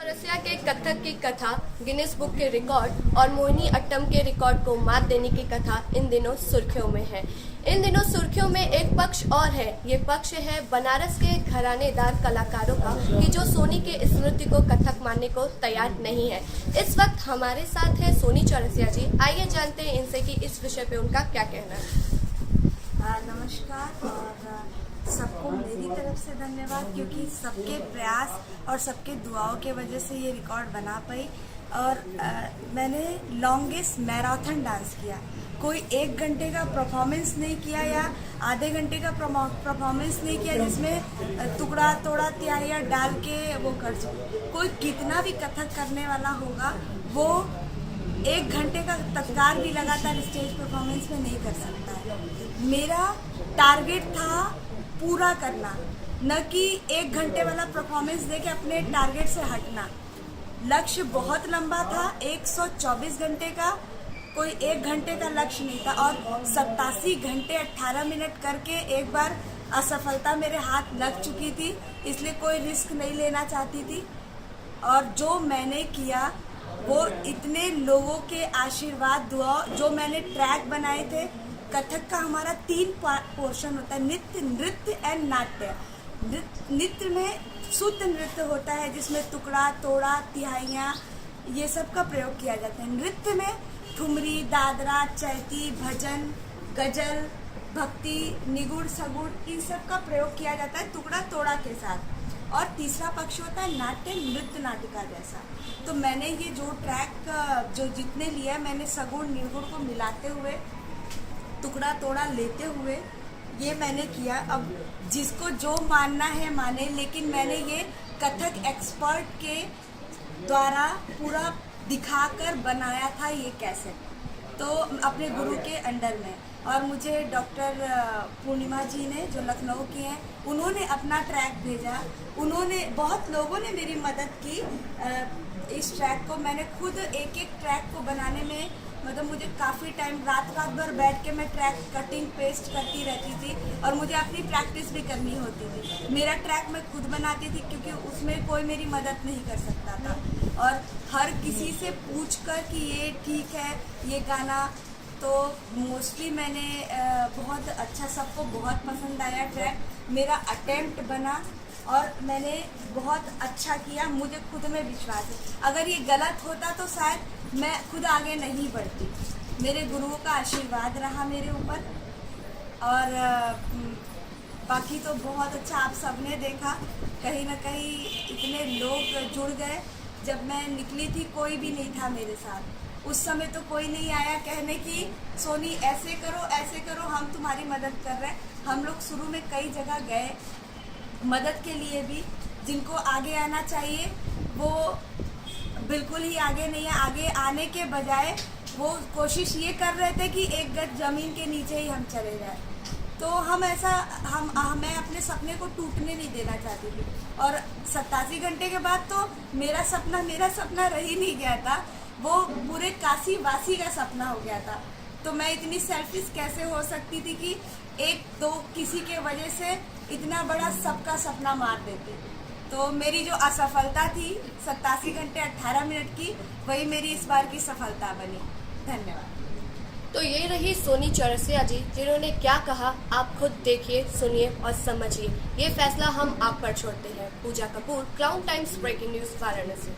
चौरसिया के कथक की कथा गिनीज बुक के रिकॉर्ड और मोहिनी अट्टम के रिकॉर्ड को मात देने की कथा इन दिनों सुर्खियों में है। इन दिनों सुर्खियों में एक पक्ष और है। ये पक्ष है बनारस के घरानेदार कलाकारों का कि जो सोनी के इस नृत्य को कथक मानने को तैयार नहीं है। इस वक्त हमारे साथ है सोनी चौरसिया जी। आइए जानते हैं इनसे कि इस विषय पे उनका क्या कहना है। नमस्कार और सबको मेरी तरफ से धन्यवाद, क्योंकि सबके प्रयास और सबके दुआओं के वजह से ये रिकॉर्ड बना पाई। और मैंने लॉन्गेस्ट मैराथन डांस किया। कोई 1 घंटे का परफॉर्मेंस नहीं किया या आधे घंटे का परफॉर्मेंस नहीं किया जिसमें टुकड़ा तोड़ा तिहाइयाँ डाल के वो कर सके। कोई कितना भी कथक करने वाला होगा वो 1 घंटे का तत्कार भी लगातार स्टेज परफॉर्मेंस में नहीं कर सकता है। मेरा टारगेट था पूरा करना, न कि 1 घंटे वाला परफॉर्मेंस देके अपने टारगेट से हटना। लक्ष्य बहुत लंबा था, 124 घंटे का, कोई 1 घंटे का लक्ष्य नहीं था। और 87 घंटे 18 मिनट करके एक बार असफलता मेरे हाथ लग चुकी थी, इसलिए कोई रिस्क नहीं लेना चाहती थी। और जो मैंने किया वो इतने लोगों के आशीर्वाद, दुआ, जो मैंने ट्रैक बनाए थे। कथक का हमारा 3 पोर्शन होता है, नित्य, नृत्य एंड नाट्य। नृत्य में शुद्ध नृत्य होता है जिसमें टुकड़ा तोड़ा तिहाइयाँ ये सब का प्रयोग किया जाता है। नृत्य में ठुमरी, दादरा, चैती, भजन, गजल, भक्ति, निगुड़, सगुड़ इन सब का प्रयोग किया जाता है टुकड़ा तोड़ा के साथ। और तीसरा पक्ष होता है नाट्य, नृत्य नाटिका जैसा। तो मैंने ये जो ट्रैक जो जितने लिया, मैंने सगुड़ निर्गुण को मिलाते हुए, टुकड़ा तोड़ा लेते हुए ये मैंने किया। अब जिसको जो मानना है माने, लेकिन मैंने ये कथक एक्सपर्ट के द्वारा पूरा दिखाकर बनाया था ये कैसेट, तो अपने गुरु के अंडर में। और मुझे डॉक्टर पूर्णिमा जी ने, जो लखनऊ की हैं, उन्होंने अपना ट्रैक भेजा। उन्होंने, बहुत लोगों ने मेरी मदद की इस ट्रैक को। मैंने खुद एक एक ट्रैक को बनाने में, मतलब मुझे काफ़ी टाइम, रात भर बैठ के मैं ट्रैक कटिंग पेस्ट करती रहती थी और मुझे अपनी प्रैक्टिस भी करनी होती थी। मेरा ट्रैक मैं खुद बनाती थी क्योंकि उसमें कोई मेरी मदद नहीं कर सकता था। और हर किसी से पूछकर कि ये ठीक है ये गाना, तो मोस्टली मैंने बहुत अच्छा, सबको बहुत पसंद आया ट्रैक। मेरा अटेम्प्ट बना और मैंने बहुत अच्छा किया। मुझे खुद में विश्वास है। अगर ये गलत होता तो शायद मैं खुद आगे नहीं बढ़ती। मेरे गुरुओं का आशीर्वाद रहा मेरे ऊपर। और बाकी तो बहुत अच्छा आप सबने देखा, कहीं ना कहीं इतने लोग जुड़ गए। जब मैं निकली थी कोई भी नहीं था मेरे साथ। उस समय तो कोई नहीं आया कहने की सोनी ऐसे करो, हम तुम्हारी मदद कर रहे हैं। हम लोग शुरू में कई जगह गए मदद के लिए भी। जिनको आगे आना चाहिए वो बिल्कुल ही आगे नहीं है। आगे आने के बजाय वो कोशिश ये कर रहे थे कि 1 गज ज़मीन के नीचे ही हम चले जाए। तो मैं अपने सपने को टूटने नहीं देना चाहती थी। और 87 घंटे के बाद तो मेरा सपना रह ही नहीं गया था, वो पूरे काशी वासी का सपना हो गया था। तो मैं इतनी सेल्फिश कैसे हो सकती थी कि 1-2 किसी के वजह से इतना बड़ा सबका सपना मार देते। तो मेरी जो असफलता थी 87 घंटे 18 मिनट की, वही मेरी इस बार की सफलता बनी। धन्यवाद। तो ये रही सोनी चौरसिया जी, जिन्होंने क्या कहा आप खुद देखिए, सुनिए और समझिए। ये फैसला हम आप पर छोड़ते हैं। Pooja Kapoor, Crown Times breaking news, Varanasi.